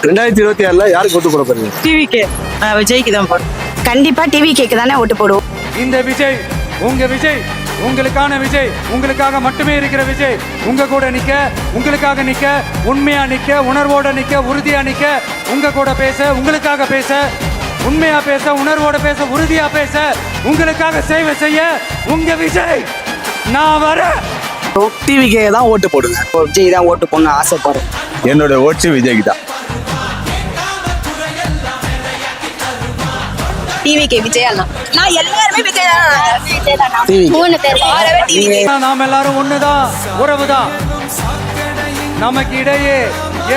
2026 யாருக்கு ஓட்டு போட போறீங்க? டிவிக்கு விஜய்க்கு தான் போடும். கண்டிப்பா டிவிக்கு தானே ஓட்டு போடுவோம். இந்த விஜய் உங்க விஜய், உங்களுக்கான விஜய், உங்களுக்காக மட்டுமே இருக்கிற விஜய். உங்க கூட நிக்க, உங்களுக்காக நிக்க, உண்மையா நிக்க, உணர்வோட நிக்க, உறுதியா நிக்க, உங்க கூட பேச, உங்களுக்காக பேச, உண்மையா பேச, உணர்வோட பேச, உறுதியா பேச, உங்களுக்காக சேவை செய்ய உங்க விஜய். நான் வரேன். டிவிக்கு தான் ஓட்டு போடுங்க. விஜய் தான் ஓட்டு போடணும்னு ஆசைப்படுறேன். என்னோட ஓட்டு விஜய்க்கு தான். டிவிக்கு விஜய் அண்ணா. நான் எல்லாருமே விஜய் தான். மூணு பேர் நாம் எல்லாரும் ஒண்ணுதான், உறவுதான். நமக்கு இடையே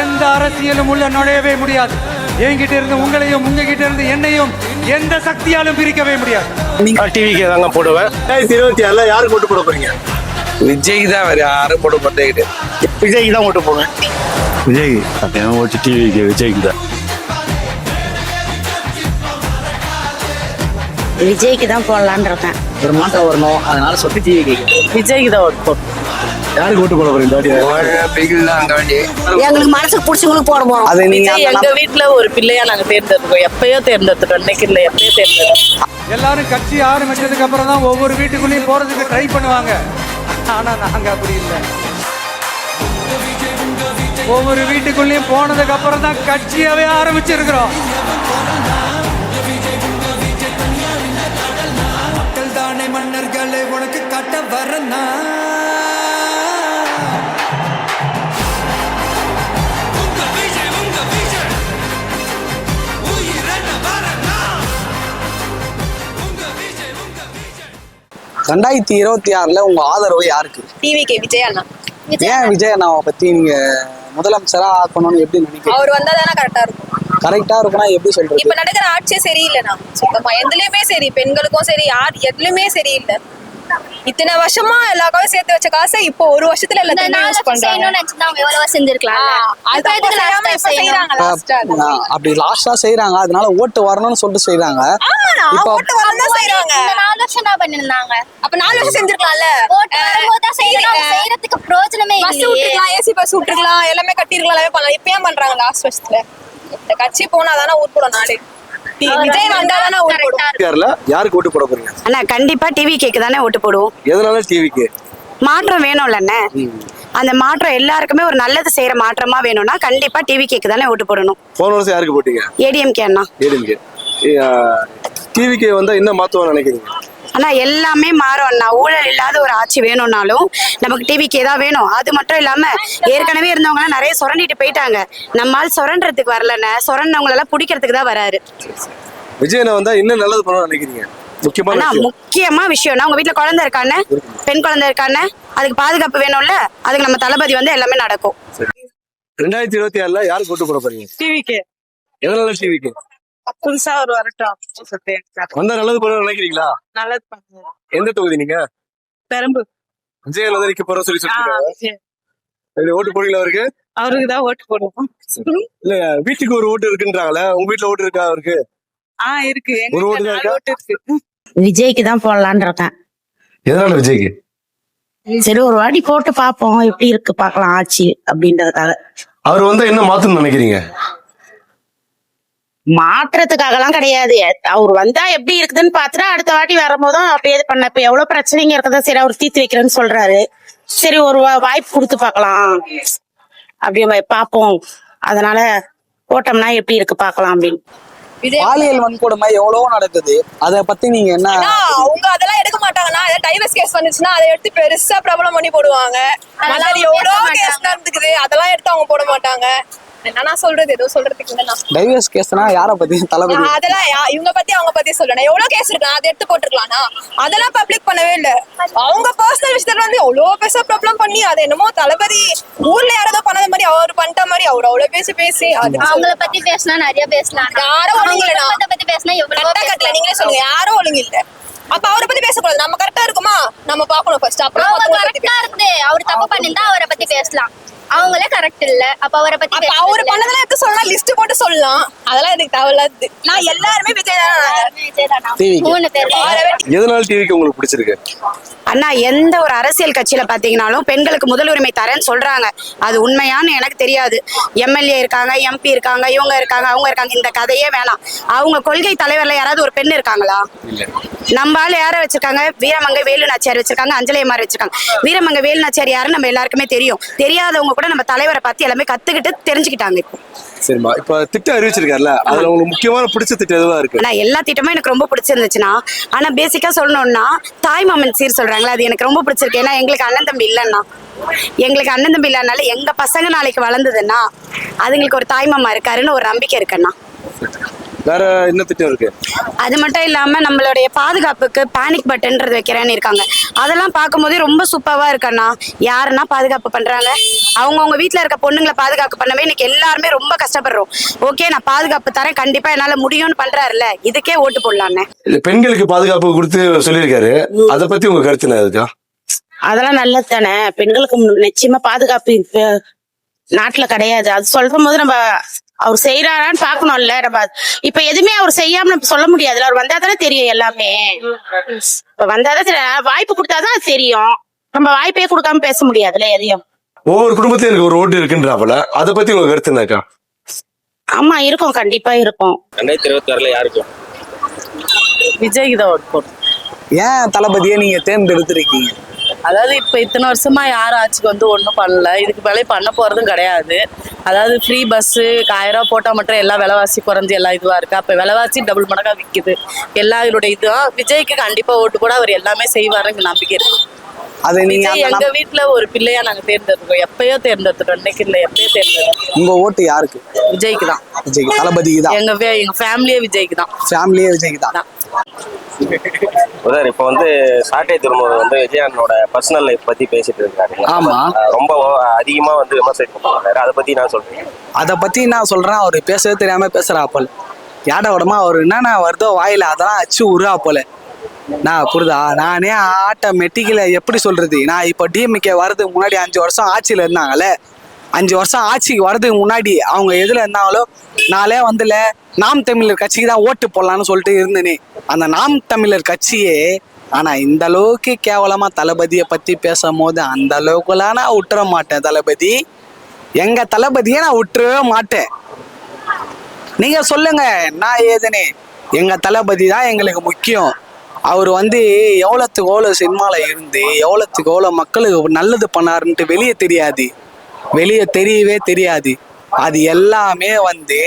எந்த அரசியலும் உள்ள நுழையவே முடியாது. என்கிட்ட இருந்து உங்களையும், உங்ககிட்ட இருந்து என்னையும் எந்த சக்தியாலும் பிரிக்கவே முடியாது. டிவிக்கு தாங்க போடுவேன். 2026 யாருக்கு ஓட்டு போட போறீங்க? விஜய்க்கு தான், வேற யாரும் போட மாட்டேங்குது. விஜய்க்கு தான் ஓட்டு போவேன். விஜய்க்கு என் ஓட்டு டிவிக்கு விஜய்க்கு தான். விஜய்க்கு தான் போடலான்னு இருக்கேன். ஒரு மாற்றம் வரணும், அதனால சொல்லி டிவி விஜய்க்கு தான் ஓட்டு போடும். யாருக்கு ஓட்டு போட போறீங்க? எங்களுக்கு மனசுக்கு பிடிச்சவங்களுக்கு போட போறோம். அது நீங்க விஜய் எங்க வீட்டுல ஒரு பிள்ளையா நாங்க தேர்ந்தெடுக்கோம். எப்பயோ தேர்ந்தெடுத்துட்டோம், இன்னைக்கு இல்ல, எப்பயோ தேர்ந்தெடுத்தோம். எல்லாரும் கட்சி ஆரம்பிச்சதுக்கு அப்புறம் தான் ஒவ்வொரு வீட்டுக்குள்ளேயும் போறதுக்கு ட்ரை பண்ணுவாங்க. ஆனா நாங்க அப்படி இல்லை. ஒவ்வொரு வீட்டுக்குள்ளேயும் போனதுக்கு அப்புறம் தான் கட்சியாவே ஆரம்பிச்சிருக்கிறோம். மக்கள் தானே மன்னர்களை உனக்கு கட்ட வரனா. ரெண்டாயிரத்தி 26 உங்க ஆதரவு யாருக்கு? டிவிக்கு விஜய் அண்ணா. ஏன் விஜய் அண்ணாவை பத்தி நீங்க முதலமைச்சரா ஆக்கணும்னு எப்படி நினைக்கிறீங்க? அவர் வந்தா தானே கரெக்டா இருக்கும். கரெக்டா இருக்குன்னா எப்படி சொல்றது? இப்ப நடக்கிற ஆட்சியே சரியில்லைண்ணா. சுத்தமா எதுலயுமே சரி, பெண்களுக்கும் சரி, எதுலயுமே சரியில்லை. இத்தனை வருஷமா எல்லாருக்கும் சேர்த்து வச்ச காசை இப்போ ஒரு வருஷத்துல எல்லாத்தையும் யூஸ் பண்றாங்க. அப்படி லாஸ்டா செய்யறாங்க, அதனால ஓட்டு வரணும்னு சொல்லிட்டு செய்யறாங்க. இப்ப ஓட்டு வரணும் செய்யறாங்க. 4 வருஷம் தான் பண்ணிருந்தாங்க. அப்ப 4 வருஷம் செஞ்சிருக்கலாம்ல. ஓட்டு வரும்போது செய்யறதுக்கு பிரயோஜனமே இல்ல. பஸ் விட்டுக்கலாம், ஏசி பஸ் விட்டுக்கலாம், எல்லாமே கட்டிருக்கலாம், எல்லாமே பண்ணலாம். இப்ப ஏன் பண்றாங்க லாஸ்ட் வருஷத்துல? இந்த கட்சி போனாதானே ஊர்க்குள்ள நாடு. விஜய் வந்தாதானே ஓட்டு போடுவோம். யாருக்கு ஓட்டு போட போறீங்க? அண்ணா கண்டிப்பா டிவிக்கு தானே ஓட்டு போடுவோம். எதனால டிவிக்கு? மாற்றம் வேணும்ல அண்ணே. அந்த மாற்றம் எல்லாருக்குமே ஒரு நல்லது செய்யற மாற்றமா வேணும்னா கண்டிப்பா டிவிக்கு தானே ஓட்டு போடணும். போன வருஷம் யாருக்கு போட்டீங்க? ஏடிஎம்கே அண்ணா. ஏடிஎம்கே. டிவிக்கு வந்தா என்ன மாத்துவான்னு நினைக்கிறீங்க? ஆனா எல்லாமே மாறும் அண்ணா. ஊழல் இல்லாத ஒரு ஆட்சி வேணும்னாலும் நமக்கு டிவிக்கு தான் வேணும். அது மட்டும் இல்லாம ஏற்கனவே இருந்தவங்க எல்லாம் நிறைய சுரண்டிட்டு போயிட்டாங்க. நம்மால் சுரண்டறதுக்கு வரலன்னு, சுரண்டவங்க எல்லாம் பிடிக்கிறதுக்கு தான் வராரு. விஜயனை வந்தா இன்னும் நல்லது பண்ணணும்னு நினைக்கிறீங்க? முக்கியமா விஷயம்னா உங்க வீட்டுல குழந்தை இருக்கானே, பெண் குழந்தை இருக்கானே, அதுக்கு பாதுகாப்பு வேணும்ல. அதுக்கு நம்ம தளபதி வந்து எல்லாமே நடக்கும். 2026 யாருக்கு ஓட்டு போட போறீங்க? டிவிக்கு. எதனால டிவிக்கு? புதுசா ஒரு வரட்டும். வந்தா நல்லது பண்ணணும்னு நினைக்கிறீங்களா? நல்லது பண்ணுங்க. எந்த தொகுதி நீங்க? பெரம்பூர். விஜய் நிக்க போற சொல்லி சொல்லிருக்காங்க. ஓட்டு போடுவீங்களா அவருக்கு? அவருக்கு தான் ஓட்டு போடுவோம். இல்ல, வீட்டுக்கு ஒரு ஓட்டு இருக்குன்றாங்களே, உங்க வீட்டுல ஓட்டு இருக்கா அவருக்கு? இருக்கு. ஒரு ஓட்டு தான் இருக்கு. விஜய்க்கு தான் போடலான்னு இருக்கேன். எதனால விஜய்க்கு? சரி, ஒரு வாட்டி போட்டு பாப்போம் எப்படி இருக்கு பாக்கலாம் ஆட்சி அப்படின்றதுக்காக. அவர் வந்தா என்ன மாத்தணும்னு நினைக்கிறீங்க? மாற்றத்துக்காக எல்லாம் கிடையாது. அவர் வந்தா எப்படி இருக்குதுன்னு பாத்துட்டு அடுத்த வாட்டி வரும்போதும் அப்படியே பண்ண. இப்ப எவ்வளவு பிரச்சனைங்க இருக்குதா, சரி அவர் தீர்த்து வைக்கிறேன்னு சொல்றாரு. சரி ஒரு வாய்ப்பு கொடுத்து பாக்கலாம், அப்படியே பாப்போம். அதனால போட்டோம்னா எப்படி இருக்கு பாக்கலாம் அப்படின்னு. பாலியல் வன்கொடுமை எவ்வளவோ நடக்குது, அத பத்தி நீங்க என்ன? அவங்க அதெல்லாம் எடுக்க மாட்டாங்கன்னா, டைவர்ஸ் கேஸ் வந்துச்சுன்னா அதை எடுத்து பெருசா பிரபலம் பண்ணி போடுவாங்க. எவ்வளவு கேஸ் நடந்துக்குது, அதெல்லாம் எடுத்து அவங்க போட மாட்டாங்க. என்ன சொல்றது, ஏதோ சொல்றதுக்கு இல்லைன்னா டைவர்ஸ் கேஸ்னா யார பத்தி? தளபதி. அதெல்லாம் இவங்க பத்தி அவங்க பத்தி சொல்லணும். எவ்வளவு கேஸ் இருக்கு, அதை எடுத்து போட்டுருக்கலாம்னா அதெல்லாம் பப்ளிக் பண்ணவே இல்ல. அவங்க பர்சனல் விஷயத்துல வந்து எவ்வளவு பேச ப்ராப்ளம் பண்ணி அது என்னமோ தளபதி ஊர்ல யாரோ பண்ணாத மாதிரி அவர் பண்ணிட்ட மாதிரி அவர் அவ்வளவு பேசி அவங்கள பத்தி பேசினா நிறைய பேசலாம். யாரும் ஒழுங்கு இல்ல. பத்தி பேசினா எவ்வளவு கட்டல. நீங்களே சொல்லுங்க, யாரும் ஒழுங்கு இல்ல. அப்ப அவரை பத்தி பேசக்கூடாது. நம்ம கரெக்டா இருக்குமா நம்ம பாக்கணும் ஃபர்ஸ்ட். அப்புறம் கரெக்டா இருக்கு. அவர் தப்பு பண்ணிருந்தா அவரை பத்தி பேசலாம். அவங்களே கரெக்ட் இல்ல. அப்ப அவரை பத்தி அவரு பண்ணதெல்லாம் எடுத்து சொல்லலாம், லிஸ்ட் போட்டு சொல்லலாம், அதெல்லாம் எனக்கு தேவையில்லாது. நான் எல்லாருமே விஜய் தான். டிவிக்கு 3 பேர் எதனால டிவிக்கு உங்களுக்கு பிடிச்சிருக்கு? அண்ணா, எந்த ஒரு அரசியல் கட்சியில பாத்தீங்கன்னாலும் பெண்களுக்கு முதல் உரிமை தரேன்னு சொல்றாங்க. அது உண்மையான்னு எனக்கு தெரியாது. எம்எல்ஏ இருக்காங்க, எம்பி இருக்காங்க, இவங்க இருக்காங்க, அவங்க இருக்காங்க. இந்த கதையே வேணாம். அவங்க கொள்கை தலைவர்ல யாராவது ஒரு பெண் இருக்காங்களா? நம்ம ஆள் யாரை வச்சிருக்காங்க? வீரமங்கை வேலு நாச்சியார் வச்சிருக்காங்க, அஞ்சலி அம்மார் வச்சிருக்காங்க. வீரமங்கை வேலு நாச்சியார் யாருன்னு நம்ம எல்லாருக்குமே தெரியும். தெரியாதவங்க கூட நம்ம தலைவரை பார்த்து எல்லாமே கத்துக்கிட்டு தெரிஞ்சுக்கிட்டாங்க. இப்போ சரிம்மா, இப்ப திட்டம் அறிவிச்சிருக்காருல்ல, அதுல உங்களுக்கு முக்கியமான பிடிச்ச திட்டம் எதுவா இருக்கு? ஆனா எல்லா திட்டமும் எனக்கு ரொம்ப பிடிச்சிருந்துச்சுன்னா, ஆனா பேசிக்கா சொல்லணும்னா தாய் மாமன் சீர் சொல்றாங்களா, அது எனக்கு ரொம்ப பிடிச்சிருக்கு. ஏன்னா எங்களுக்கு அண்ணன் தம்பி இல்லைன்னா, எங்களுக்கு அண்ணன் தம்பி இல்லைனால எங்க பசங்க நாளைக்கு வளர்ந்ததுன்னா அதுங்களுக்கு ஒரு தாய் மாமா இருக்காருன்னு ஒரு நம்பிக்கை இருக்குண்ணா. வேற என்ன திட்டம் இருக்கு? அது மட்டும் இல்லாம நம்மளுடைய பாதுகாப்புக்கு பேனிக் பட்டன்றது வைக்கிறேன்னு இருக்காங்க. அதெல்லாம் பார்க்கும்போதே ரொம்ப சூப்பரா இருக்கண்ணா. யாருன்னா பாதுகாப்பு பண்றாங்க? அவங்கவுங்க வீட்டுல இருக்க பொண்ணுங்களை பாதுகாப்பு பண்ணவே இன்னைக்கு எல்லாருமே ரொம்ப கஷ்டப்படுறோம். ஓகே, நான் பாதுகாப்பு தரேன், கண்டிப்பா என்னால முடியும்னு பண்றாருல்ல, இதுக்கே ஓட்டு போடலான்னு. பெண்களுக்கு பாதுகாப்பு கொடுத்து சொல்லியிருக்காரு, அதை பத்தி உங்க கருத்து என்ன இருக்கா? அதெல்லாம் நல்லது தானே. பெண்களுக்கு நிச்சயமா பாதுகாப்பு இப்ப நாட்டுல கிடையாது. அது சொல்ற போது நம்ம அவர் செய்யறாரான்னு பாக்கணும்ல. நம்ம இப்ப எதுவுமே அவர் செய்யாம நம்ம சொல்ல முடியாதுல்ல. அவர் வந்தா தானே தெரியும் எல்லாமே. இப்ப வந்தாதான் வாய்ப்பு கொடுத்தாதான் அது தெரியும். நம்ம வாய்ப்பே கொடுக்காம பேச முடியாதுல்ல எதையும். ஒவ்வொரு குடும்பத்திலும் எனக்கு ஒரு ஓட்டு இருக்குன்றாப்புல, அதை பத்தி உங்க கருத்து என்னக்கா? ஆமா, இருக்கும், கண்டிப்பா இருக்கும். 2026 யாருக்கு? விஜய்க்கு தான் ஓட்டு போடும். ஏன் தளபதியை நீங்க தேர்ந்தெடுத்திருக்கீங்க? அதாவது இப்போ இத்தனை வருஷமா யாரும் ஆட்சிக்கு வந்து ஒன்றும் பண்ணல, இதுக்கு மேலே பண்ண போகிறதும் கிடையாது. அதாவது ஃப்ரீ பஸ்ஸு 1000 ரூபா போட்டால் மட்டும் எல்லா விலைவாசி குறைஞ்சி எல்லாம் இதுவாக இருக்குது. அப்போ விலைவாசி டபுள் மடங்காக விற்கிது. எல்லா இதோட இதுவும் விஜய்க்கு கண்டிப்பாக ஓட்டு கூட அவர் எல்லாமே செய்வாருன்னு நம்பிக்கை இருக்கு. அது நீங்க விஜய் எங்க வீட்டுல ஒரு பிள்ளையா நாங்க தேர்ந்தெடுக்கிறோம். எப்பயோ தேர்ந்தெடுத்துட்டோம், இன்னைக்கு இல்லை, எப்பயோ தேர்ந்தெடுத்தோம். உங்க ஓட்டு யாருக்கு? விஜய்க்கு தான். விஜய்க்கு, தளபதிக்கு தான். எங்க ஃபேமிலியே விஜய்க்கு தான். ஃபேமிலியே விஜய்க்கு தான். இப்போ வந்து சாட்டை திரும்ப வந்து விஜயனோட பர்சனல் லைஃப் பத்தி பேசிட்டு இருக்காரு. ஆமா, ரொம்ப அதிகமா வந்து விமர்சனம் பண்றாரு. அதை பத்தி நான் சொல்றேன். அதை பத்தி நான் சொல்றேன். அவரு பேசவே தெரியாம பேசுறாப்போல, யாட உடமா அவரு என்னன்னா வருதோ வாயில அதெல்லாம் அச்சு உருவா போல. நான் புரிதா? நானே ஆட்டோமேட்டிக்கல எப்படி சொல்றது, நான் இப்போ டிஎம்கே வர்றதுக்கு முன்னாடி 5 வருஷம் ஆட்சியில இருந்தாங்கல்ல, 5 வருஷம் ஆட்சிக்கு வர்றதுக்கு முன்னாடி அவங்க எதுல இருந்தாங்களோ, நாளே வந்துல நாம் தமிழர் கட்சிக்கு தான் ஓட்டு போடலான்னு சொல்லிட்டு இருந்தேனே. அந்த நாம் தமிழர் கட்சியே ஆனா இந்த அளவுக்கு கேவலமா தளபதியை பத்தி பேசும் போது அந்த அளவுக்குலாம் நான் விட்டுற மாட்டேன். தளபதி, எங்க தளபதியை நான் விட்டுறவே மாட்டேன். நீங்க சொல்லுங்க நான் ஏதுனே, எங்க தளபதி தான் எங்களுக்கு முக்கியம். அவர் வந்து எவ்வளோத்துக்கு எவ்வளோ சினிமாவில் இருந்து எவ்வளோத்துக்கு எவ்வளோ மக்களுக்கு நல்லது பண்ணாருன்ட்டு வெளியே தெரியாது, வெளியே தெரியவே தெரியாது. அது எல்லாமே வந்து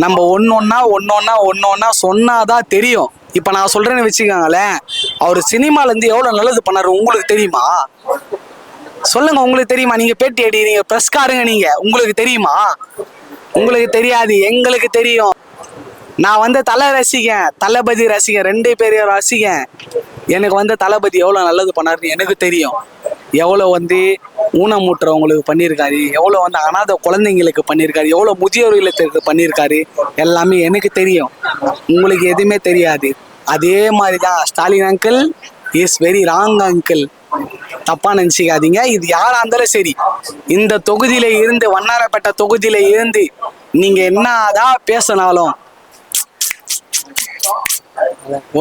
நம்ம ஒன்னொன்னா சொன்னாதான் தெரியும். இப்போ நான் சொல்றேன்னு வச்சுக்கோங்களேன், அவர் சினிமாலேருந்து எவ்வளோ நல்லது பண்ணாரு உங்களுக்கு தெரியுமா? சொல்லுங்க, உங்களுக்கு தெரியுமா? நீங்க பேட்டி அடி, நீங்க பிரஸ்காருங்க, நீங்க உங்களுக்கு தெரியுமா? உங்களுக்கு தெரியாது, எங்களுக்கு தெரியும். நான் வந்து தளபதி ரசிகன், 2 பேரையும் ரசிகன். எனக்கு வந்து தளபதி எவ்வளோ நல்லது பண்ணாருன்னு எனக்கு தெரியும். எவ்வளோ வந்து ஊனமுற்றவங்களுக்கு பண்ணியிருக்காரு, எவ்வளோ வந்து அனாதை குழந்தைங்களுக்கு பண்ணியிருக்காரு, எவ்வளோ முதியோர் இல்லத்திற்கு பண்ணியிருக்காரு, எல்லாமே எனக்கு தெரியும். உங்களுக்கு எதுவுமே தெரியாது. அதே மாதிரி தான் Stalin uncle is very wrong uncle. தப்பா நினைச்சிக்காதீங்க. இது யாரா இருந்தாலும் சரி, இந்த தொகுதியில இருந்து, வண்ணாரப்பேட்டை தொகுதியில இருந்து நீங்க என்னதான் பேசினாலும்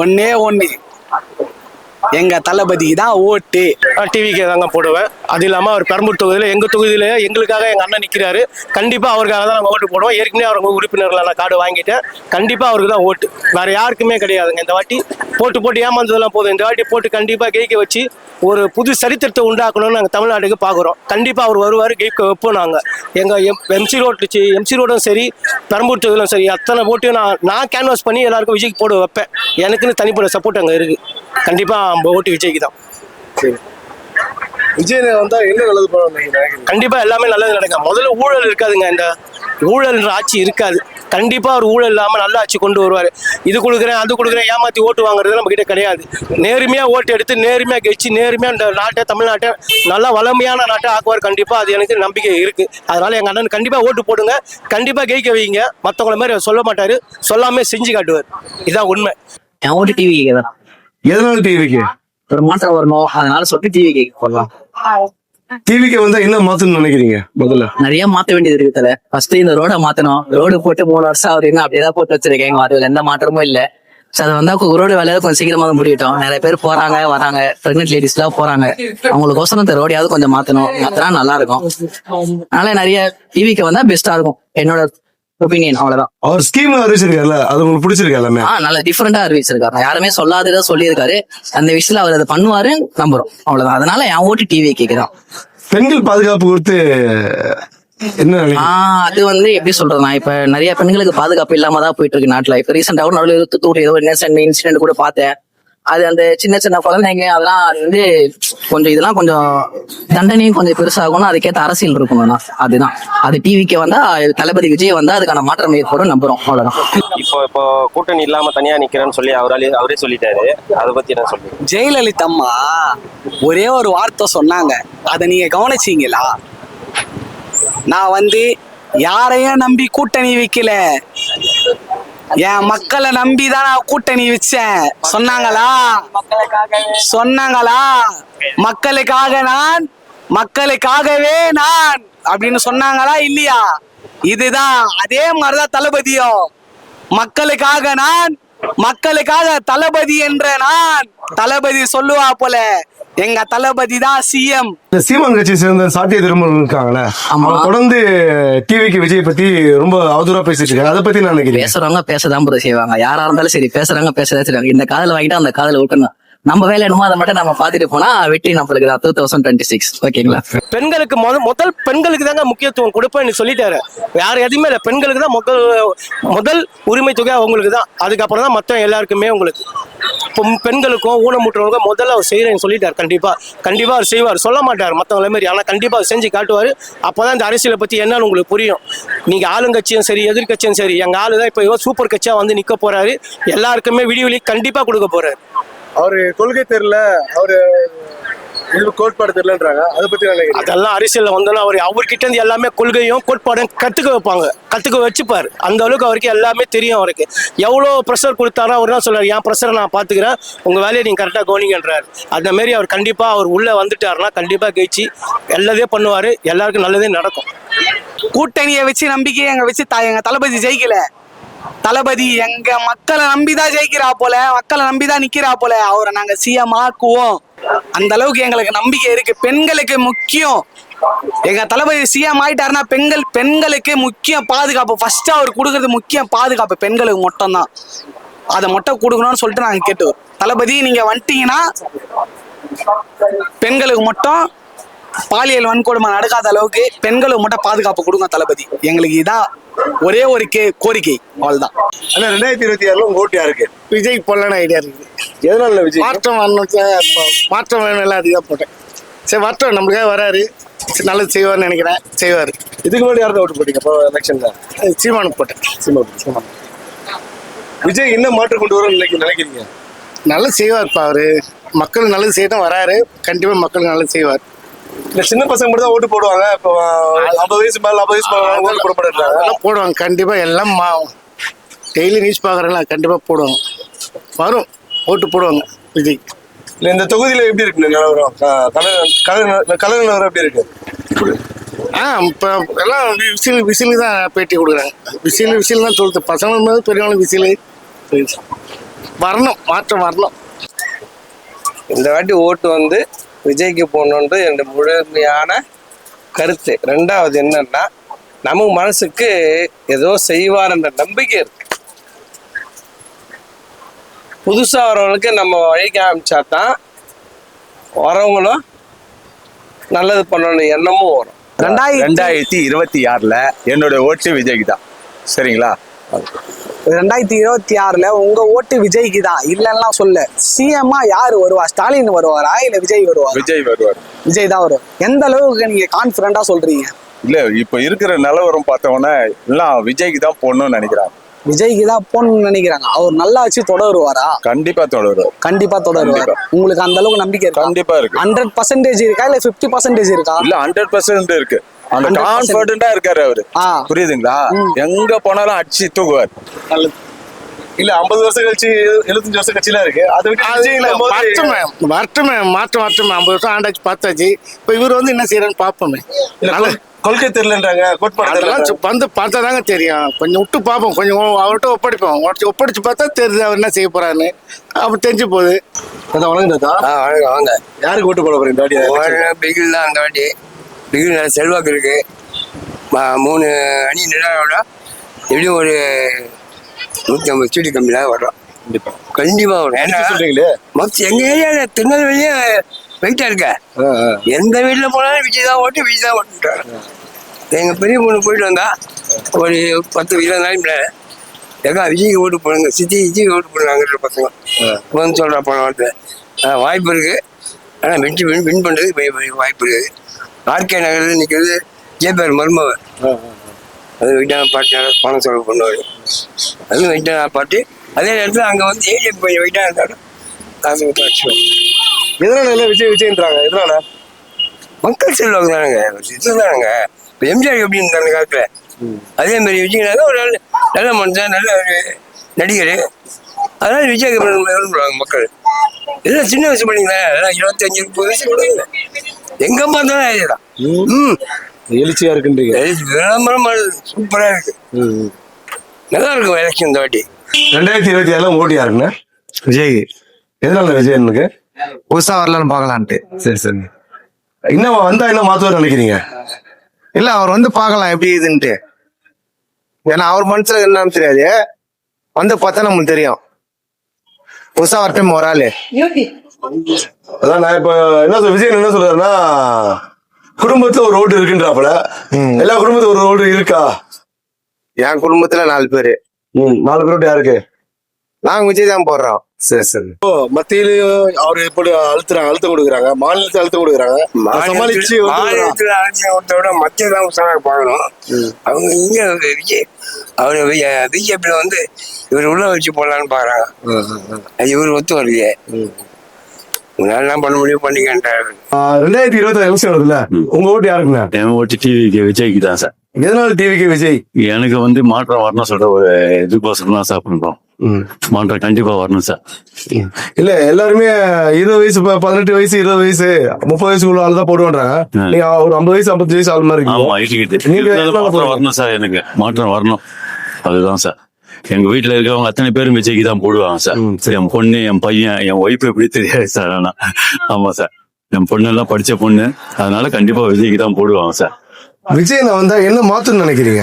ஒன்னே ஒண்ணு, எங்க தளபதிக்கு தான் ஓட்டு. டிவிக்கு தாங்க போடுவேன். அது இல்லாம அவர் பெரம்பூர் தொகுதியில, எங்க தொகுதியில எங்களுக்காக எங்க அண்ணன் நிக்கிறாரு. கண்டிப்பா அவருக்காக தான் நாங்க ஓட்டு போடுவோம். ஏற்கனவே அவங்க உறுப்பினர்கள் நான் கார்டு வாங்கிட்டேன். கண்டிப்பா அவருக்கு தான் ஓட்டு, வேற யாருக்குமே கிடையாதுங்க. இந்த வாட்டி போட்டு ஏமாந்ததெல்லாம் போதும். இந்த வாட்டி போட்டு கண்டிப்பா ஜெயிக்க வச்சு ஒரு புது சரித்திரத்தை உண்டாக்கணும்னு நாங்கள் தமிழ்நாட்டுக்கு பார்க்குறோம். கண்டிப்பா அவர் வருவார், ஜெயிக்க வைப்போம். நாங்கள் எங்க எம்சி ரோடும் சரி, பெரம்பூர் தொகுதியிலும் சரி, அத்தனை போட்டியும் நான் கேன்வாஸ் பண்ணி எல்லாருக்கும் விஜய்க்கு போட வைப்பேன். எனக்குன்னு தனிப்பட்ட சப்போர்ட் அங்கே இருக்கு. கண்டிப்பா ஓட்டு விஜய்க்கு தான். விஜய் வந்தா என்ன நல்லது பண்ணுவாங்க? கண்டிப்பா எல்லாமே நல்லது நடக்கும். முதல்ல ஊழல் இருக்காதுங்க, இந்த ஊழல் ஆட்சி இருக்காது. கண்டிப்பா அவர் ஊழல் இல்லாம நல்ல ஆட்சி கொண்டு வருவாரு. இது கொடுக்குறேன் அது கொடுக்குறேன் ஏமாத்தி ஓட்டு வாங்குறது நம்ம கிட்ட கிடையாது. நேர்மையா ஓட்டு எடுத்து நேர்மையா கழிச்சு நேர்மையா இந்த நாட்டை, தமிழ்நாட்டை நல்லா வளமையான நாட்டை ஆக்குவார். கண்டிப்பா அது எனக்கு நம்பிக்கை இருக்கு. அதனால எங்க அண்ணன் கண்டிப்பா ஓட்டு போடுங்க, கண்டிப்பா ஜெயிக்க வைங்க. மற்றவங்கள மாதிரி அவர் சொல்ல மாட்டாரு, சொல்லாமே செஞ்சு காட்டுவார். இதுதான் உண்மை. என் ஓட்டு டிவி கேட்கதான். எதனால டிவிக்கு ஒரு மாற்றம் வரணும், அதனால சொல்லிட்டு டிவி கேட்க போடலாம். டிவிக்கு வந்தா என்ன மாத்தணும்னு நினைக்கிறீங்க முதல்ல? நிறைய மாத்த வேண்டியது இருக்கு தல. ஃபர்ஸ்ட் இந்த ரோட மாத்தணும். ரோடு போட்டு 3 வருஷம் ஆகுதுங்க, அப்படியேதான் போட்டு வச்சிருக்கேன். அதுல எந்த மாற்றமும் இல்ல. அது வந்தா ரோடு வேலையை கொஞ்சம் சீக்கிரமா முடியட்டும். நிறைய பேர் போறாங்க வராங்க, பிரெக்னென்ட் லேடிஸ் எல்லாம் போறாங்க. அவங்களுக்கோசரம் இந்த ரோடையாவது கொஞ்சம் மாத்தணும். மாத்தினா நல்லா இருக்கும். அதனால நிறைய டிவிக்கு வந்தா பெஸ்டா இருக்கும், என்னோட ஒப்பீனியன். அவ்வளவுதான். அவர் ஸ்கீம் அறிவிச்சிருக்காருல்ல, அது உங்களுக்கு பிடிச்சிருக்கு எல்லாமே? நல்ல டிஃபரெண்டா அறிவிச்சிருக்காரு. யாருமே சொல்லாததான் சொல்லியிருக்காரு. அந்த விஷயத்துல அவர் அதை பண்ணுவாரு நம்புறோம். அவ்வளவுதான். அதனால என் ஓட்டு டிவி கேக்குதான். பெண்கள் பாதுகாப்பு குறித்து என்ன நினைக்கிறீங்க? அது எப்படி சொல்றதுனா, இப்ப நிறைய பெண்களுக்கு பாதுகாப்பு இல்லாம தான் போயிட்டு இருக்கு நாட்டுல. இப்ப ரீசெண்டா நடுவில் ஏதோ இன்சிடென்ட் கூட பார்த்தேன். அது அந்த சின்ன சின்ன குழந்தைங்க அதெல்லாம் கொஞ்சம் இதெல்லாம் கொஞ்சம் தண்டனையும் கொஞ்சம் பெருசாகணும். அதுக்கேற்ற அரசியல் இருக்கணும். அதுதான். அது டிவிக்கு வந்தா தளபதி விஜய் வந்தா அதுக்கான மாற்றம் ஏற்படும் நம்புறோம். அவ்வளவுதான். இப்போ கூட்டணி இல்லாம தனியா நிக்கிறேன்னு சொல்லி அவரே சொல்லிட்டாரு. அதை பத்தி என்ன சொல்லி? ஜெயலலிதா அம்மா ஒரே ஒரு வார்த்தை சொன்னாங்க, அதை நீங்க கவனிச்சீங்களா? நான் யாரையும் நம்பி கூட்டணி வைக்கல, என் மக்களை நம்பிதான் நான் கூட்டணி வச்சேன். சொன்னாங்களா? மக்களுக்காக நான், மக்களுக்காகவே நான் அப்படின்னு சொன்னாங்களா இல்லையா? இதுதான் அதே மாதிரிதான் தளபதியும். மக்களுக்காக நான், மக்களுக்காக தளபதி என்ற நான். தளபதி சொல்லுவா போல, எங்க தளபதி தான் சிஎம். சீமான் கட்சியை சேர்ந்த சாத்திய திருமணம் இருக்காங்களே, அவங்க தொடர்ந்து டிவிக்கு விஜய் பத்தி ரொம்ப அவதூறா பேசிட்டு இருக்காங்க. அதை பத்தி நான் நினைக்கிறேன். பேசுறவங்க பேசதான் செய்வாங்க. யாரா இருந்தாலும் சரி, பேசுறவங்க பேசதான் செய்வாங்க. இந்த காதல வாங்கிட்டு அந்த காதல விட்டுணும். நம்ம வேலை என்னமோ அதை மட்டும் நம்ம பாத்துட்டு போனா வெற்றி நம்மளுக்கு தான். 2026 ஓகேங்களா? பெண்களுக்கு முதல் பெண்களுக்கு தாங்க முக்கியத்துவம் கொடுப்பேன்னு சொல்லிட்டாரு. யார் எதுவுமே இல்லை, பெண்களுக்கு தான் முதல் உரிமை தொகை அவங்களுக்கு தான். அதுக்கப்புறம் தான் மற்ற எல்லாருக்குமே உங்களுக்கு. பெண்களுக்கும் ஊனமுற்றவங்களுக்கும் முதல்ல அவர் செய்யறேன்னு சொல்லிட்டாரு. கண்டிப்பா அவர் செய்வார். சொல்ல மாட்டார் மற்றவங்கள மாதிரி, ஆனால் கண்டிப்பா அவர் செஞ்சு காட்டுவார். அப்போதான் இந்த அரசியலை பத்தி என்னன்னு உங்களுக்கு புரியும். நீங்க ஆளுங்கட்சியும் சரி எதிர்கட்சியும் சரி, எங்க ஆளு தான் இப்போ சூப்பர் கட்சியா நிக்க போறாரு. எல்லாருக்குமே விடிவெளி கண்டிப்பா கொடுக்க போறாரு. அவரு கொள்கை தெரியல, அவரு கோட்பாடு தெரியலன்றாங்க. அதை பத்தி அதெல்லாம் அரசியல்ல வந்தோன்னா அவர்கிட்ட இருந்து எல்லாமே கொள்கையும் கோட்பாடும் கத்துக்க வச்சுப்பாரு. அந்த அளவுக்கு அவருக்கு எல்லாமே தெரியும். அவருக்கு எவ்வளவு ப்ரெஷர் கொடுத்தாரோ அவர் தான் சொல்றாரு, என் ப்ரெஷரை நான் பாத்துக்கிறேன், உங்க வேலையை நீங்க கரெக்டா கவனிங்கன்றாரு. அந்த மாதிரி அவர் கண்டிப்பா அவர் உள்ள வந்துட்டாருன்னா கண்டிப்பா கழிச்சு எல்லாதே பண்ணுவாரு. எல்லாருக்கும் நல்லதே நடக்கும். கூட்டணியை வச்சு நம்பிக்கையை எங்க வச்சு எங்க தளபதி ஜெயிக்கல. தளபதி எங்க மக்களை நம்பிதான் ஜெயிக்கிறா போல, மக்களை நம்பிதான் நிக்கிறா போல. அவரை நாங்க சிஎம் ஆக்குவோம். அந்த அளவுக்கு எங்களுக்கு நம்பிக்கை இருக்கு. பெண்களுக்கு முக்கியம். எங்க தளபதி சிஎம் ஆயிட்டாருன்னா பெண்களுக்கு முக்கியம் பாதுகாப்பு. ஃபர்ஸ்ட் அவர் கொடுக்கறது முக்கியம் பாதுகாப்பு. பெண்களுக்கு மட்டும் தான் அதை மட்டும் கொடுக்கணும்னு சொல்லிட்டு நாங்க கேட்டுவோம். தளபதி நீங்க வந்துட்டீங்கன்னா பெண்களுக்கு மட்டும் பாலியல் வன்கொடுமை நடக்காத அளவுக்கு பெண்களுக்கு மட்டும் பாதுகாப்பு கொடுங்க தளபதி. எங்களுக்கு இதான் ஒரே ஒரு கோரிக்கை. அவ்வளவுதான். ஆனா 2026 உங்க ஓட்டு யாருக்கு? விஜய் போடலான்னு ஐடியா இருக்குது. எதனால விஜய்? மாற்றம் வேணும் எல்லாம் அதிகம் போட்டேன். சரி வரட்டும், நம்மளுக்காக வராரு, நல்லது செய்வார்னு நினைக்கிறேன். செய்வார். இதுக்கு முன்னாடி யாரும் ஓட்டு போட்டீங்க இப்போ எலெக்ஷன்ல? சீமானுக்கு போட்டேன். சீமான். விஜய் என்ன மாற்றம் கொண்டு வரும் நினைக்கிறீங்க? நல்லது செய்வார்ப்பா. அவரு மக்கள் நல்லது செய்யதான் வராரு. கண்டிப்பா மக்கள் நல்லது செய்வார். இந்த சின்ன பசங்க மட்டும் தான் ஓட்டு போடுவாங்க. இப்போ 50 வயசு மேல ஓட்டு போட மாட்டாங்க. அதெல்லாம் போடுவாங்க கண்டிப்பா. எல்லாம் டெய்லி நியூஸ் பாக்குறேன், கண்டிப்பா போடுவாங்க. வரும், ஓட்டு போடுவாங்க விஜய். இந்த தொகுதியில எப்படி இருக்கு நிலவரம்? கலை நிலவரம் எப்படி இருக்கு? இப்போ எல்லாம் விசிலு தான் பேட்டி கொடுக்குறாங்க. விசில் தான் சொல்லுது. பசங்க பெரியவங்க விசிலு வரணும், மாற்றம் வரணும். இந்த வாட்டி ஓட்டு விஜய்க்கு போகணுன்றது என்னோட முழுமையான கருத்து. ரெண்டாவது என்னன்னா, நம்ம மனசுக்கு ஏதோ செய்வார் என்ற நம்பிக்கை இருக்கு. புதுசா வரவங்களுக்கு நம்ம வழி காமிச்சாதான் வரவங்களும் நல்லது பண்ணணும் எண்ணமும் வரும். 2026 என்னோட ஓட்டு விஜய்க்கு தான். சரிங்களா? 2026 உங்க ஓட்டு விஜய்க்கு தான். இல்லன்னா சொல்ல, சிஎம்மா யாரு வருவா? ஸ்டாலின் வருவாரா இல்ல விஜய் வருவாரா? விஜய் வருவார். விஜய் தான் வரும். எந்த அளவுக்கு நீங்க கான்பிடண்டா சொல்றீங்க? இல்ல இப்ப இருக்கிற நிலவரம் பார்த்தவொன்னே எல்லாம் விஜய்க்கு தான் போடணும்னு நினைக்கிறாங்க. விஜய்க்கு தான் போகணும்னு நினைக்கிறாங்க. அவர் நல்லா வச்சு தொடருவாரா? கண்டிப்பா தொடருவார். கண்டிப்பா தொடருவார். உங்களுக்கு அந்த அளவுக்கு நம்பிக்கை இருக்கா? கண்டிப்பா இருக்கு. 100% இருக்கா இல்ல 50% இருக்கா? இல்ல 100% இருக்கு. அந்த கான்ஃபிடென்ட்டா இருக்காரு அவரு. புரியுதுங்களா? எங்க போனாலும் அடிச்சு தூக்குவார். இல்ல 50 வருஷம் கழிச்சு 75 வருஷம் கட்சிலாம் இருக்கு அதை விட்டு வரட்டுமே மாற்றம் 50 வருஷம் ஆண்டாச்சு பார்த்தாச்சு இப்போ இவர் வந்து என்ன செய்யறான்னு பார்ப்போமே. கொள்கை தெரியலன்றாங்க, கோட்பாடு அதெல்லாம் வந்து பார்த்தா தாங்க தெரியும். கொஞ்சம் விட்டு பார்ப்போம், கொஞ்சம் அவர்கிட்ட ஒப்படைப்போம். ஒப்படைச்சு பார்த்தா தெரியுது அவர் என்ன செய்ய போறான்னு. அப்படி தெரிஞ்சு போகுது. வணக்கம். வாங்க. யாருக்கு ஓட்டு போட போறீங்க இந்த வாட்டி? பிகில் தான் அந்த வாட்டி. பிகில் செல்வாக்கு இருக்கு. 3 அணி நிலாவோட எப்படியும் ஒரு 150 சீட்டு கம்மியாக வர்றோம். கண்டிப்பா வரும். ஏன்னா சொல்றீங்களே மொத்தம் எங்க ஏரியாவில் திருநெல்வேலியே வெயிட்டா இருக்க. எந்த வீட்டில் போனாலும் விஜய் தான் ஓட்டுட்டாங்க. எங்க பெரிய பொண்ணு போயிட்டு வந்தா ஒரு 10-20 நாள் ஏக்கா விஜய்க்கு ஓட்டு போடுங்க, விஜய்க்கு ஓட்டு போடுறாங்கிற பசங்க வந்து சொல்றா போன வாரத்தில் வாய்ப்பு இருக்கு. ஆனால் வெற்றி வின் பண்றதுக்கு வாய்ப்பு இருக்கு. ஆர்கே நகரில் நிற்கிறது ஜேபேர் மருமவன். அது வெயிட்டான பார்ட்டியால் பணம் செலவு பண்ணுவார். அதுவும் வெயிட்டான பார்ட்டி. அதே நேரத்தில் அங்கே வந்து ஏரியா கொஞ்சம் வெயிட்டாக இருந்தாலும் காசு கொடுத்து வச்சுருவோம். எதனால விஜய்ன்றாங்க? எதனால? மக்கள் செல்வாங்க தானுங்க, இதுதானுங்க. இப்போ எம்ஜிஆர் எப்படி இருந்தாங்க காலத்தில், அதே மாதிரி விஜய்னாக்க ஒரு நல்ல மனுஷன், நல்ல ஒரு நடிகர். அதனால விஜய் விரும்புவாங்க மக்கள். இதெல்லாம் சின்ன வயசு பண்ணிங்களா, 25-30 வயசு கொடுங்க. எங்க பார்த்தாலும் இதுதான். எழுச்சியா இருக்குன்றீங்க. விளம்பரம் சூப்பரா இருக்கு, நல்லா இருக்கும் எலெக்ஷன் இந்த வாட்டி. 2027 ஓட்டு யாருக்குண்ணா? விஜய். எதனால விஜயனுக்கு? புதுசா வரலான்னு பார்க்கலான்ட்டு. சரி. இன்னும் வந்தா என்ன மாத்துவார் நினைக்கிறீங்க? இல்ல அவர் வந்து பார்க்கலாம் எப்படி இதுன்ட்டு. ஏன்னா அவர் மனசுல என்னன்னு தெரியாது, வந்து பார்த்தா நம்மளுக்கு தெரியும். புதுசா வரட்டும் ஒரு ஆளு. அதான் நான் இப்ப விஜயன் என்ன சொல்றாருன்னா, குடும்பத்துல ஒரு ஓட்டு இருக்குன்றாப்புல. எல்லா குடும்பத்துல ஒரு ஓட்டு இருக்கா? என் குடும்பத்துல 4 பேரு. 4 பேர் யாருக்கு? நாங்க விஜய் தான் போடுறோம். சரி. மத்தியிலும் அவரு எப்படி அழுத்தம் கொடுக்குறாங்க, மாநிலத்தை அழுத்தம் கொடுக்குறாங்க. சமாளிச்சு மாநிலத்துல அலட்சியம் கொடுத்த விட மத்திய தான் உற்சாக பார்க்கணும். அவங்க இங்க விஜய் அவரு பிஜேபியில வந்து இவர் உள்ள வச்சு போடலான்னு பாக்குறாங்க. அது இவர் ஒத்து வரலையே. உங்களால என்ன பண்ண முடியும் பண்ணிக்கின்றாரு. 2026 எலெக்ஷன் வருதுல்ல, உங்க ஓட்டு யாருக்குண்ணா? என் ஓட்டு டிவிக்கு விஜய்க்கு தான் சார். எதனால டிவிக்கு விஜய்? எனக்கு வந்து மாற்றம் வரணும் சொல்ற ஒரு இதுக்கோசரம் தான் சார் பண்றோம். மாற்றம் கண்டிப்பா வரணும் சார். இல்ல எல்லாருமே 20 வயசு 18 வயசு 20 வயசு 30 வயசுக்குள்ள ஆள் தான் போடுவான்றாங்க. நீங்க ஒரு 50 வயசு 55 வயசு ஆள் மாதிரி ஆமா மாற்றம் வரணும் சார். எனக்கு மாற்றம் வரணும், அதுதான் சார். எங்க வீட்டுல இருக்கவங்க அத்தனை பேரும் விஜய்க்கு தான் போடுவாங்க சார். என் பொண்ணு, என் பையன், என் ஒய்ஃப் எப்படி தெரியாது சார். ஆனா ஆமா சார், என் பொண்ணு எல்லாம் படிச்ச பொண்ணு, அதனால கண்டிப்பா விஜய்க்கு தான் போடுவாங்க சார். விஜய் நான் வந்தா என்ன மாத்துன்னு நினைக்கிறீங்க?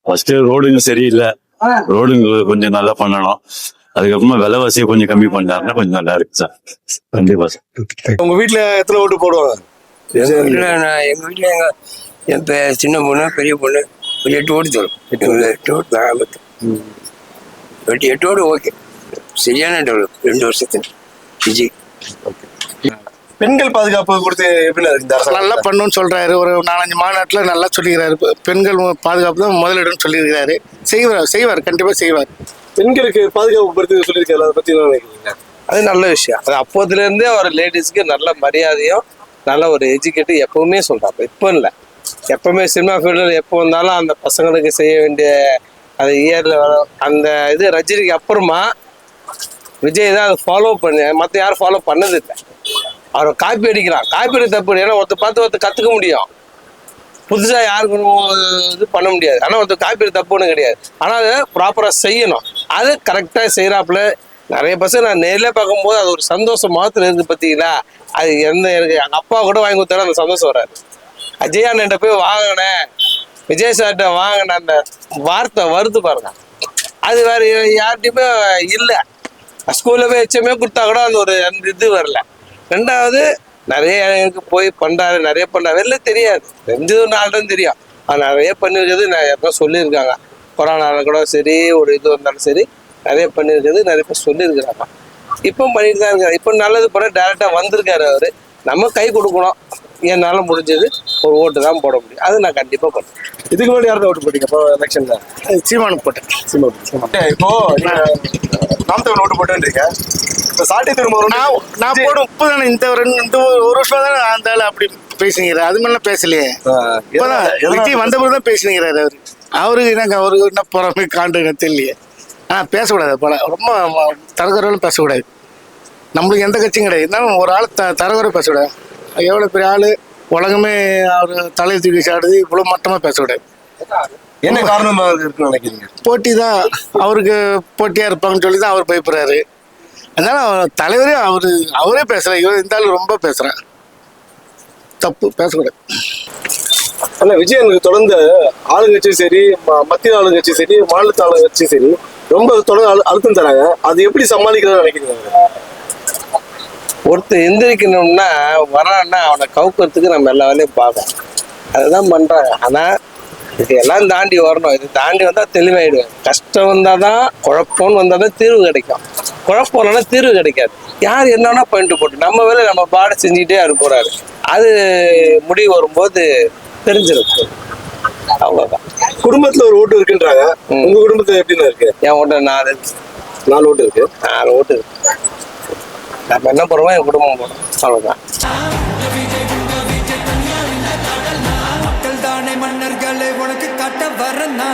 ஃபர்ஸ்ட் ரோடுங்க சரியில்லை, ரோடுங்க கொஞ்சம் நல்லா பண்ணணும். அதுக்கப்புறமா விலைவாசியை கொஞ்சம் கம்மி பண்ணாருன்னா கொஞ்சம் நல்லா இருக்கு சார். கண்டிப்பா சார். உங்க வீட்டுல எத்தனை ஓட்டு போடுவாங்க? எங்க வீட்டுல என் சின்ன பொண்ணு பெரிய பொண்ணு ஒரு 8 ஓட்டு தரும். 8 ஓட்டு ஓகே. சரியான டெவலப் 2 வருஷத்துக்கு விஜய். பெண்கள் பாதுகாப்பு கொடுத்து எப்படி இருக்கு? நல்லா பண்ணணும்னு சொல்றாரு. ஒரு 4-5 மாநாட்டுல நல்லா சொல்லிக்கிறாரு. பெண்கள் பாதுகாப்பு தான் முதலிடம் சொல்லியிருக்கிறாரு. செய்வார் கண்டிப்பா செய்வார். பெண்களுக்கு பாதுகாப்பு படுத்தி சொல்லியிருக்காரு, அதை பத்தி என்ன நினைக்கிறீங்க? அது நல்ல விஷயம். அது அப்போதுல இருந்தே ஒரு லேடிஸ்க்கு நல்ல மரியாதையும் நல்ல ஒரு எஜுகேட்டிவ் எப்பவுமே சொல்றாங்க. இப்போ இல்லை, எப்பவுமே சினிமா ஃபீல்டில் எப்போ வந்தாலும் அந்த பசங்களுக்கு செய்ய வேண்டிய அது இயர்ல அந்த இது ரஜினிக்கு அப்புறமா விஜய் தான் அதை ஃபாலோ பண்ணி மற்ற யாரும் ஃபாலோ பண்ணதில்லை. அவரை காப்பி அடிக்கிறான். காப்பி அடி தப்பு. ஏன்னா ஒருத்தர் பார்த்து கற்றுக்க முடியும், புதுசாக யாருக்கும் இது பண்ண முடியாது. ஆனால் ஒருத்தர் காப்பி அடி தப்புன்னு கிடையாது. ஆனால் அதை ப்ராப்பராக செய்யணும். அது கரெக்டாக செய்கிறாப்புல நிறைய பசங்க நான் நேரில் பார்க்கும்போது அது ஒரு சந்தோஷம் மாத்திரம் இருக்குது. பார்த்தீங்களா, அது எனக்கு எங்கள் அப்பா கூட வாங்கி கொடுத்தாரு, அந்த சந்தோஷம் வராது. அஜய் அண்ணன்ட்ட போய் வாங்கினேன், விஜய் சார்கிட்ட வாங்கினேன், அந்த வார்த்தை வருது பாருங்க, அது வேற யார்கிட்டையுமே இல்லை. ஸ்கூலில் போய் எச்சமே கொடுத்தா கூட அந்த ஒரு அந்த இது வரல. 2வது நிறைய எனக்கு போய் பண்ணுறாரு, நிறைய பண்ணுறாரு, வெளில தெரியாது. 2-4 தெரியும். அது நிறைய பண்ணியிருக்கிறது நான் எப்போ சொல்லியிருக்காங்க. கொரோனாவில் கூட சரி, ஒரு இது வந்தாலும் சரி, நிறைய பண்ணியிருக்கிறது நிறைய பேர் சொல்லியிருக்கிறாங்க. இப்போ பண்ணிட்டு தான் இருக்காரு. இப்போ நல்லது பண்ண டேரெக்டாக வந்திருக்காரு அவர். நம்ம கை கொடுக்கணும். என்னால் முடிஞ்சது ஒரு ஓட்டு தான் போட முடியும். அது நான் கண்டிப்பாக பண்ணுறேன். இதுக்கு முன்னாடி யாரும் ஓட்டு போட்டீங்க இப்போ எலெக்ஷன்ல? சீமானுக்கு போட்டேன். இப்போ நாமத்தவன் ஓட்டு போட்டுருக்கீங்க. இப்போ சாட்டை திரும்ப நான் போடும் இப்போ தானே இந்த ஒரு வருஷம் தானே அந்த அப்படி பேசுங்கிறார். அது மாதிரிலாம் பேசலையே. இப்போதான் விஜய் வந்த பிறகு தான் பேசுங்கிறாரு. அவருக்கு என்னங்க, அவருக்கு என்ன போறாமே காண்டு தெரியலையே. பேசக்கூடாது போல ரொம்ப தரகுறையிலும் பேசக்கூடாது. நம்மளுக்கு எந்த கட்சியும் கிடையாது, இருந்தாலும் ஒரு ஆள் தரகுறை பேசக்கூடாது. எவ்வளோ பெரிய ஆள், உலகமே அவர் தலையை தூக்கி சாடுது, இவ்வளோ மட்டமாக பேசக்கூடாது. என்ன காரணமாக இருக்குன்னு நினைக்கிறீங்க? போட்டி தான், அவருக்கு போட்டியாக இருப்பாங்கன்னு சொல்லி தான் அவர் பயப்படுறாரு. அதனால தலைவரே அவரே பேசுகிறார். இவர் இந்த ஆள் ரொம்ப பேசுகிறேன், தப்பு, பேசக்கூடாது. ஆனால் விஜய் தொடர்ந்து ஆளுங்கட்சியும் சரி, மத்திய ஆளுங்கட்சியும் சரி, மாநிலத்து ஆளுங்கட்சியும் சரி, ரொம்ப தொடர்ந்து அழுத்தம் தராங்க. அது எப்படி சமாளிக்கிறதா நினைக்கிறீங்க? ஒருத்தர் எந்திரிக்கணும்னா வரான்னா அவனை கவுக்கிறதுக்கு நம்ம எல்லா வேலையும் பார்க்கணும், அதுதான் பண்றாங்க. ஆனா இது எல்லாம் தாண்டி வரணும். இது தாண்டி வந்தா தெளிவாயிடுவேன். கஷ்டம் வந்தாதான், குழப்பம்னு வந்தாதான் தீர்வு கிடைக்கும். குழப்பம் இல்லைன்னா தீர்வு கிடைக்காது. யார் என்னன்னா பண்ணிட்டு போட்டு நம்ம வேலை நம்ம பாட செஞ்சுக்கிட்டே இருக்கக்கூடாது. அது முடிவு வரும்போது தெரிஞ்சிருக்கு, அவ்வளவுதான். குடும்பத்துல ஒரு ஓட்டு இருக்குன்றாங்க, உங்க குடும்பத்துல எப்படின்னு இருக்கு? என் ஓட்டு 4 ஓட்டு இருக்கு. 4 ஓட்டு இருக்கு. நம்ம என்ன பண்ணுவோம், என் குடும்பம் போடும், அவ்வளவுதான். மக்கள் தானே மன்னர்களே உனக்கு காட்ட வரனா